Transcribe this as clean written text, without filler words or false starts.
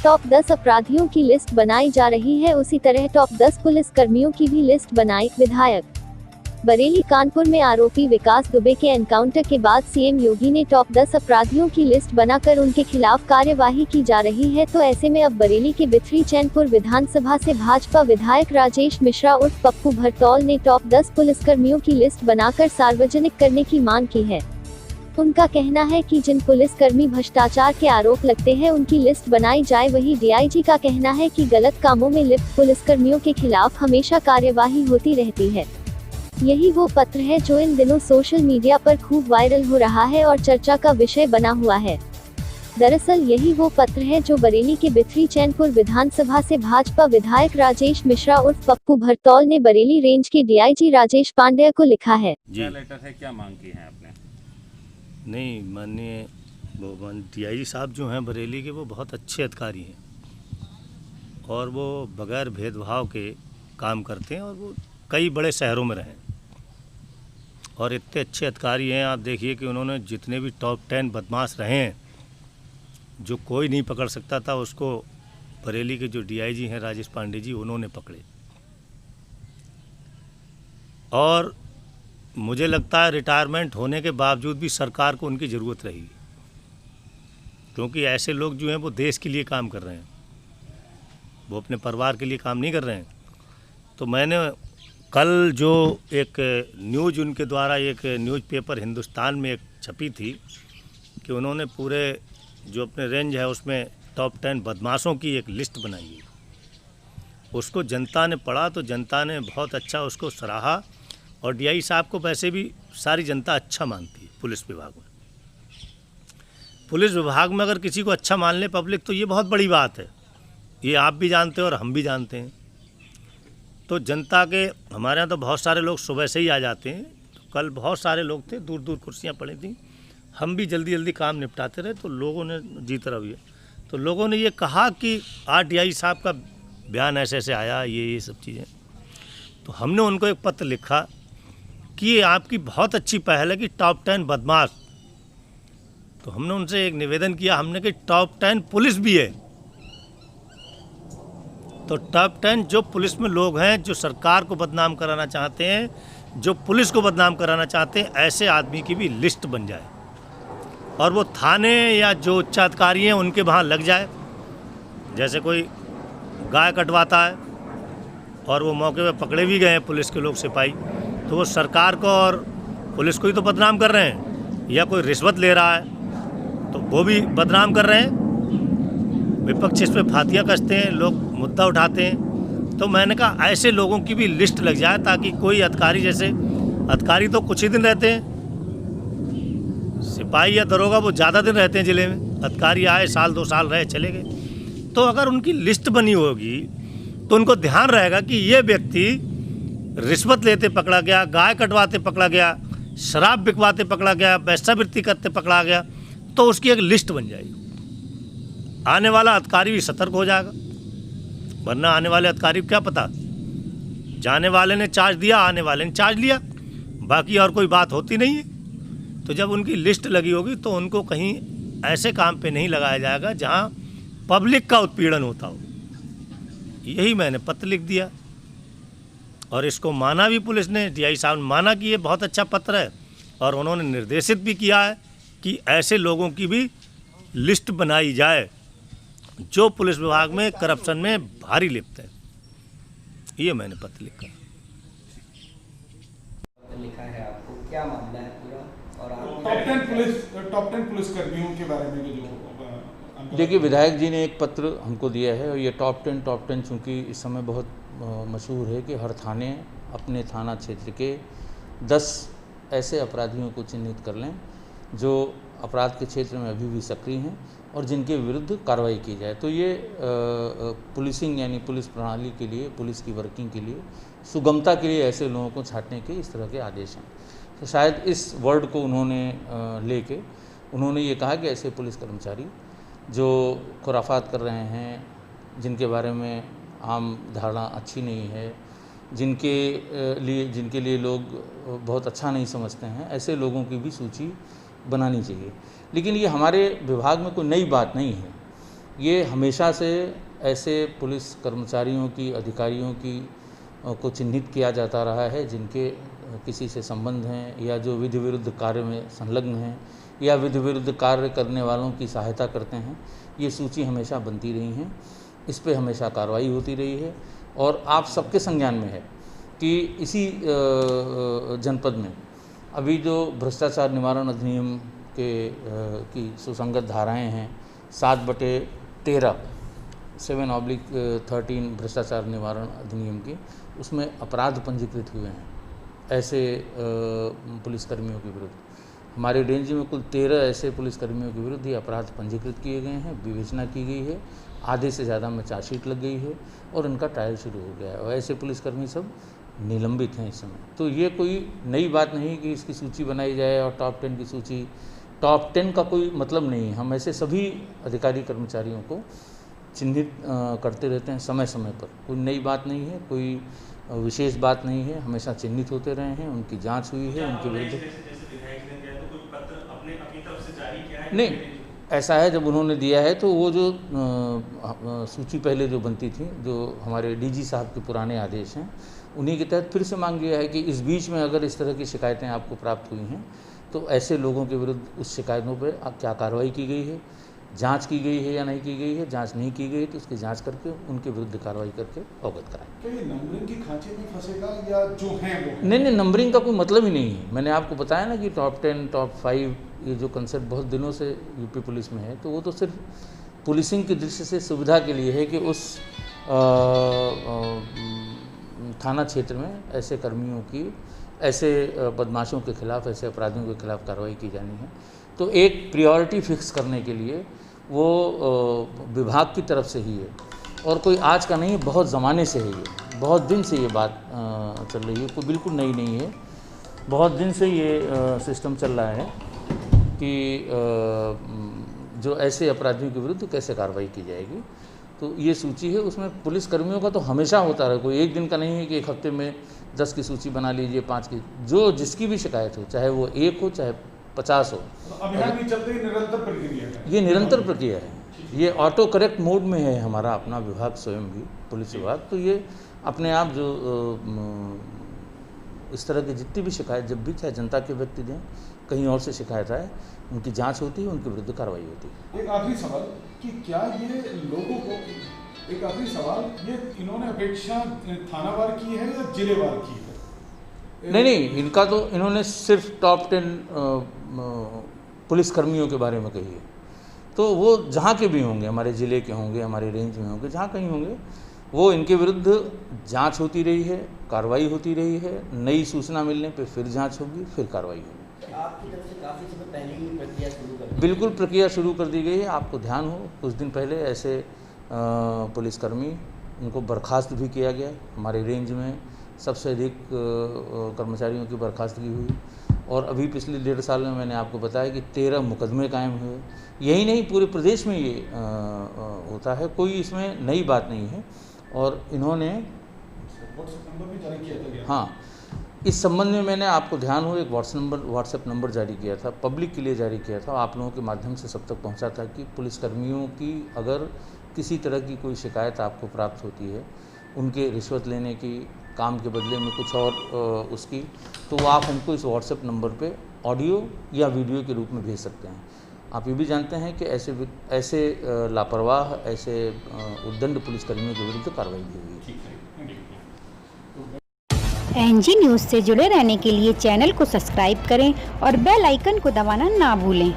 Top 10 अपराधियों की list बनाई जा रही है, उसी तरह टॉप 10 पुलिस कर्मियों की भी लिस्ट बनाई। विधायक बरेली कानपुर में आरोपी विकास दुबे के एनकाउंटर के बाद सीएम योगी ने टॉप 10 अपराधियों की लिस्ट बनाकर उनके खिलाफ कार्यवाही की जा रही है, तो ऐसे में अब बरेली के बिथरी चैनपुर विधानसभा से भाजपा विधायक राजेश मिश्रा उर्फ पप्पू भरतौल ने टॉप 10 पुलिसकर्मियों की लिस्ट बनाकर सार्वजनिक करने की मांग की है। उनका कहना है कि जिन पुलिसकर्मी भ्रष्टाचार के आरोप लगते हैं उनकी लिस्ट बनाई जाए। वहीं डीआईजी का कहना है कि गलत कामों में लिप्त पुलिसकर्मियों के खिलाफ हमेशा कार्यवाही होती रहती है। यही वो पत्र है जो इन दिनों सोशल मीडिया पर खूब वायरल हो रहा है और चर्चा का विषय बना हुआ है। दरअसल यही वो पत्र है जो बरेली के बिथरी चैनपुर विधानसभा से भाजपा विधायक राजेश मिश्रा उर्फ पप्पू भरतौल ने बरेली रेंज के डीआईजी राजेश पांडेय को लिखा है। क्या लेटर है, क्या मांग की है आपने? नहीं, माननीय डीआईजी साहब जो हैं बरेली के, वो बहुत अच्छे अधिकारी हैं और वो बगैर भेदभाव के काम करते हैं और वो कई बड़े शहरों में रहे और इतने अच्छे अधिकारी हैं। आप देखिए कि उन्होंने जितने भी टॉप 10 बदमाश रहे हैं जो कोई नहीं पकड़ सकता था, उसको बरेली के जो डीआईजी हैं राजेश पांडे जी, उन्होंने पकड़े। और मुझे लगता है रिटायरमेंट होने के बावजूद भी सरकार को उनकी ज़रूरत रही, क्योंकि ऐसे लोग जो हैं वो देश के लिए काम कर रहे हैं, वो अपने परिवार के लिए काम नहीं कर रहे हैं। तो मैंने कल जो एक न्यूज़ उनके द्वारा एक न्यूज़पेपर हिंदुस्तान में एक छपी थी कि उन्होंने पूरे जो अपने रेंज है उसमें टॉप 10 बदमाशों की एक लिस्ट बनाई है, उसको जनता ने पढ़ा तो जनता ने बहुत अच्छा उसको सराहा। और डीआई साहब को वैसे भी सारी जनता अच्छा मानती है पुलिस विभाग में। पुलिस विभाग में अगर किसी को अच्छा मान ले पब्लिक तो ये बहुत बड़ी बात है, ये आप भी जानते हैं और हम भी जानते हैं। तो जनता के हमारे यहाँ तो बहुत सारे लोग सुबह से ही आ जाते हैं, तो कल बहुत सारे लोग थे, दूर दूर कुर्सियाँ पड़ी थी, हम भी जल्दी जल्दी काम निपटाते रहे, तो लोगों ने जी तरह भी तो लोगों ने ये कहा कि आज डीआई साहब का बयान ऐसे ऐसे आया, ये सब चीज़ें। तो हमने उनको एक पत्र लिखा कि ये आपकी बहुत अच्छी पहल है कि टॉप 10 बदमाश। तो हमने उनसे एक निवेदन किया, हमने कि टॉप 10 पुलिस भी है, तो टॉप 10 जो पुलिस में लोग हैं जो सरकार को बदनाम कराना चाहते हैं, जो पुलिस को बदनाम कराना चाहते हैं, ऐसे आदमी की भी लिस्ट बन जाए और वो थाने या जो उच्चाधिकारी हैं उनके वहाँ लग जाए। जैसे कोई गाय कटवाता है और वो मौके पे पकड़े भी गए हैं पुलिस के लोग, सिपाही, तो वो सरकार को और पुलिस को ही तो बदनाम कर रहे हैं, या कोई रिश्वत ले रहा है तो वो भी बदनाम कर रहे हैं। विपक्ष इस पर फातियाँ कसते हैं, लोग मुद्दा उठाते हैं। तो मैंने कहा ऐसे लोगों की भी लिस्ट लग जाए ताकि कोई अधिकारी, जैसे अधिकारी तो कुछ ही दिन रहते हैं, सिपाही या दरोगा वो ज़्यादा दिन रहते हैं ज़िले में, अधिकारी आए साल 2 साल रहे चले गए। तो अगर उनकी लिस्ट बनी होगी तो उनको ध्यान रहेगा कि ये व्यक्ति रिश्वत लेते पकड़ा गया, गाय कटवाते पकड़ा गया, शराब बिकवाते पकड़ा गया, वेश्यावृत्ति करते पकड़ा गया, तो उसकी एक लिस्ट बन जाएगी। आने वाला अधिकारी भी सतर्क हो जाएगा, वरना आने वाले अधिकारी को क्या पता, जाने वाले ने चार्ज दिया, आने वाले ने चार्ज लिया, बाकी और कोई बात होती नहीं है। तो जब उनकी लिस्ट लगी होगी तो उनको कहीं ऐसे काम पे नहीं लगाया जाएगा जहां पब्लिक का उत्पीड़न होता हो। यही मैंने पत्र लिख दिया और इसको माना भी पुलिस ने, डीआई साहब ने माना कि ये बहुत अच्छा पत्र है और उन्होंने निर्देशित भी किया है कि ऐसे लोगों की भी लिस्ट बनाई जाए जो पुलिस विभाग में करप्शन में भारी लिप्त है। ये मैंने पत्र लिखा है। आपको क्या मामला है पूरा? और टॉप 10 पुलिस कर्मियों के बारे में जो देखिए, विधायक जी ने एक पत्र हमको दिया है और ये टॉप 10 चूँकि इस समय बहुत मशहूर है कि हर थाने अपने थाना क्षेत्र के 10 ऐसे अपराधियों को चिन्हित कर लें जो अपराध के क्षेत्र में अभी भी सक्रिय हैं और जिनके विरुद्ध कार्रवाई की जाए। तो ये पुलिसिंग यानी पुलिस प्रणाली के लिए, पुलिस की वर्किंग के लिए, सुगमता के लिए ऐसे लोगों को छांटने के इस तरह के आदेश हैं। तो शायद इस वर्ड को उन्होंने लेके उन्होंने ये कहा कि ऐसे पुलिस कर्मचारी जो खुराफात कर रहे हैं, जिनके बारे में आम धारणा अच्छी नहीं है, जिनके लिए लोग बहुत अच्छा नहीं समझते हैं, ऐसे लोगों की भी सूची बनानी चाहिए। लेकिन ये हमारे विभाग में कोई नई बात नहीं है, ये हमेशा से ऐसे पुलिस कर्मचारियों की, अधिकारियों की को चिन्हित किया जाता रहा है जिनके किसी से संबंध हैं या जो विधि विरुद्ध कार्य में संलग्न हैं या विधि विरुद्ध कार्य करने वालों की सहायता करते हैं। ये सूची हमेशा बनती रही हैं, इस पे हमेशा कार्रवाई होती रही है। और आप सबके संज्ञान में है कि इसी जनपद में अभी जो भ्रष्टाचार निवारण अधिनियम के की सुसंगत धाराएं हैं 7/13 7/13 भ्रष्टाचार निवारण अधिनियम की, उसमें अपराध पंजीकृत हुए हैं ऐसे पुलिसकर्मियों के विरुद्ध। हमारे रेंज में कुल 13 ऐसे पुलिसकर्मियों के विरुद्ध ये अपराध पंजीकृत किए गए हैं, विवेचना की गई है, आधे से ज़्यादा में चार्जशीट लग गई है और इनका ट्रायल शुरू हो गया है और ऐसे पुलिसकर्मी सब निलंबित हैं इस समय। तो ये कोई नई बात नहीं कि इसकी सूची बनाई जाए और टॉप 10 की सूची। टॉप 10 का कोई मतलब नहीं है। हम ऐसे सभी अधिकारी कर्मचारियों को चिन्हित करते रहते हैं समय समय पर। कोई नई बात नहीं है, कोई विशेष बात नहीं है, हमेशा चिन्हित होते रहे हैं, उनकी जांच हुई है, उनके विरुद्ध नहीं। ऐसा है, जब उन्होंने दिया है तो वो जो सूची पहले जो बनती थी, जो हमारे डीजी साहब के पुराने आदेश हैं, उन्हीं के तहत फिर से मांग लिया है कि इस बीच में अगर इस तरह की शिकायतें आपको प्राप्त हुई हैं तो ऐसे लोगों के विरुद्ध उस शिकायतों पर क्या कार्रवाई की गई है, जांच की गई है या नहीं की गई है। जांच नहीं की गई तो उसकी जांच करके उनके विरुद्ध कार्रवाई करके अवगत कराएं। क्या ये नंबरिंग की खांचे में फंसेगा या जो हैं वो? नहीं, नंबरिंग का कोई मतलब ही नहीं है। मैंने आपको बताया ना कि टॉप 10, टॉप 5 ये जो कंसेप्ट बहुत दिनों से यूपी पुलिस में है, तो वो तो सिर्फ पुलिसिंग की दृष्टि से सुविधा के लिए है कि उस थाना क्षेत्र में ऐसे कर्मियों की, ऐसे बदमाशों के खिलाफ, ऐसे अपराधियों के खिलाफ कार्रवाई की जानी है। तो एक प्रायोरिटी फिक्स करने के लिए वो विभाग की तरफ से ही है और कोई आज का नहीं है, बहुत ज़माने से है ये, बहुत दिन से ये बात चल रही है, कोई बिल्कुल नई नहीं है। बहुत दिन से ये सिस्टम चल रहा है कि जो ऐसे अपराधियों के विरुद्ध कैसे कार्रवाई की जाएगी। तो ये सूची है, उसमें पुलिस कर्मियों का तो हमेशा होता रहा, कोई एक दिन का नहीं है कि एक हफ्ते में 10 की सूची बना लीजिए, 5 की, जो जिसकी भी शिकायत हो, चाहे वो 1 हो चाहे 50 हो। अभियान भी चलते ही निरंतर प्रक्रिया है। ये निरंतर प्रक्रिया है, ये ऑटो करेक्ट मोड में है हमारा अपना विभाग स्वयं भी, पुलिस विभाग। तो ये अपने आप जो इस तरह की जितनी भी शिकायत जब भी चाहे जनता के व्यक्ति दें, कहीं और से शिकायत आए, उनकी जांच होती है, उनके विरुद्ध कार्रवाई होती है। एक आखिरी सवाल कि क्या ये लोगों को, एक आखिरी सवाल, ये इन्होंने अपेक्षा थानावार की है या जिलेवार की है? नहीं, इनका तो इन्होंने सिर्फ टॉप 10 पुलिसकर्मियों के बारे में कही है। तो वो जहाँ के भी होंगे, हमारे ज़िले के होंगे, हमारे रेंज में होंगे, जहाँ कहीं होंगे, वो इनके विरुद्ध जांच होती रही है, कार्रवाई होती रही है। नई सूचना मिलने पे फिर जांच होगी, फिर कार्रवाई होगी। आपकी तरफ से काफ़ी समय पहले ही प्रक्रिया शुरू कर दी? बिल्कुल, प्रक्रिया शुरू कर दी गई है। आपको ध्यान हो, कुछ दिन पहले ऐसे पुलिसकर्मी, उनको बर्खास्त भी किया गया। हमारे रेंज में सबसे अधिक कर्मचारियों की बर्खास्तगी हुई और अभी पिछले 1.5 साल में मैंने आपको बताया कि 13 मुकदमे कायम हुए। यही नहीं, पूरे प्रदेश में ये होता है, कोई इसमें नई बात नहीं है। और इन्होंने व्हाट्सएप नंबर भी जारी किया था? हाँ, इस संबंध में मैंने, आपको ध्यान हो, एक व्हाट्सएप नंबर जारी किया था, पब्लिक के लिए जारी किया था, आप लोगों के माध्यम से सब तक पहुंचा था कि पुलिसकर्मियों की अगर किसी तरह की कोई शिकायत आपको प्राप्त होती है, उनके रिश्वत लेने की, काम के बदले में कुछ और उसकी, तो आप हमको इस व्हाट्सएप नंबर पे ऑडियो या वीडियो के रूप में भेज सकते हैं। आप ये भी जानते हैं कि ऐसे लापरवाह, ऐसे उद्दंड पुलिसकर्मियों के विरुद्ध कार्रवाई भी हुई है। एनजी न्यूज़ से जुड़े रहने के लिए चैनल को सब्सक्राइब करें और बेल आइकन को दबाना ना भूलें।